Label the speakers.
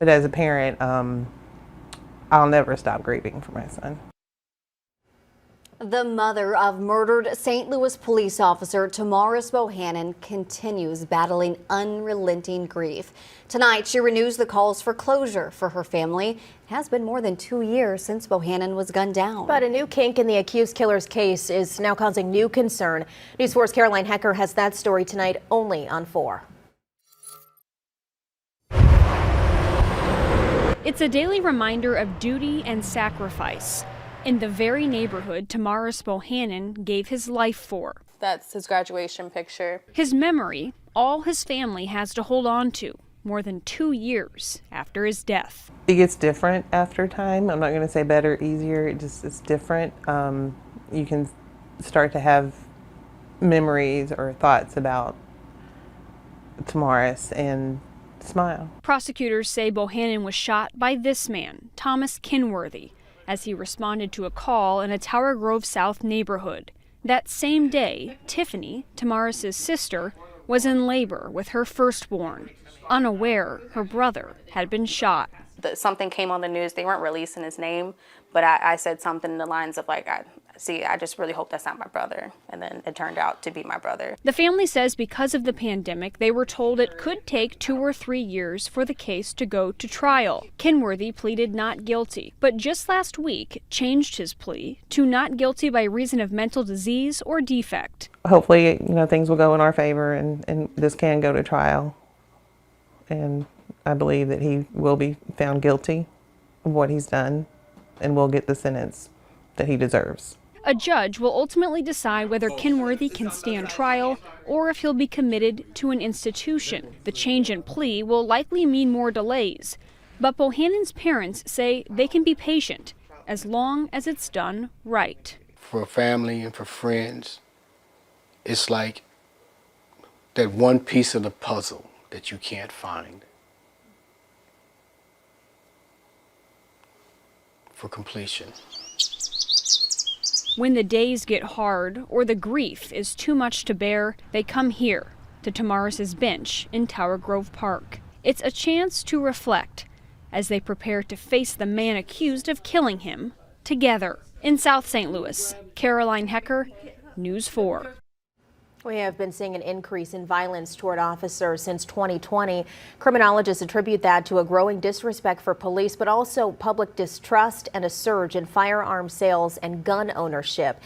Speaker 1: But as a parent, I'll never stop grieving for my son.
Speaker 2: The mother of murdered St. Louis police officer Tamaris Bohannon continues battling unrelenting grief. Tonight, she renews the calls for closure for her family. It has been more than 2 years since Bohannon was gunned down.
Speaker 3: But a new kink in the accused killer's case is now causing new concern. News 4's Caroline Hecker has that story tonight only on 4.
Speaker 4: It's a daily reminder of duty and sacrifice in the very neighborhood Tamaris Bohannon gave his life for.
Speaker 5: That's his graduation picture.
Speaker 4: His memory, all his family has to hold on to more than 2 years after his death.
Speaker 1: It gets different after time. I'm not going to say better, easier. It's different. You can start to have memories or thoughts about Tamaris and smile.
Speaker 4: Prosecutors say Bohannon was shot by this man, Thomas Kenworthy, as he responded to a call in a Tower Grove South neighborhood. That same day, Tiffany, Tamaris' sister, was in labor with her firstborn, unaware her brother had been shot.
Speaker 5: Something came on the news. They weren't releasing his name, but I said something in the lines of like, I just really hope that's not my brother. And then it turned out to be my brother.
Speaker 4: The family says because of the pandemic, they were told it could take 2 or 3 years for the case to go to trial. Kenworthy pleaded not guilty, but just last week changed his plea to not guilty by reason of mental disease or defect.
Speaker 1: Hopefully, things will go in our favor and this can go to trial. And I believe that he will be found guilty of what he's done and will get the sentence that he deserves.
Speaker 4: A judge will ultimately decide whether Kenworthy can stand trial or if he'll be committed to an institution. The change in plea will likely mean more delays, but Bohannon's parents say they can be patient as long as it's done right.
Speaker 6: For family and for friends, it's like that one piece of the puzzle that you can't find for completion.
Speaker 4: When the days get hard or the grief is too much to bear, they come here to Tamaris' bench in Tower Grove Park. It's a chance to reflect as they prepare to face the man accused of killing him together. In South St. Louis, Caroline Hecker, News 4.
Speaker 3: We have been seeing an increase in violence toward officers since 2020. Criminologists attribute that to a growing disrespect for police, but also public distrust and a surge in firearm sales and gun ownership.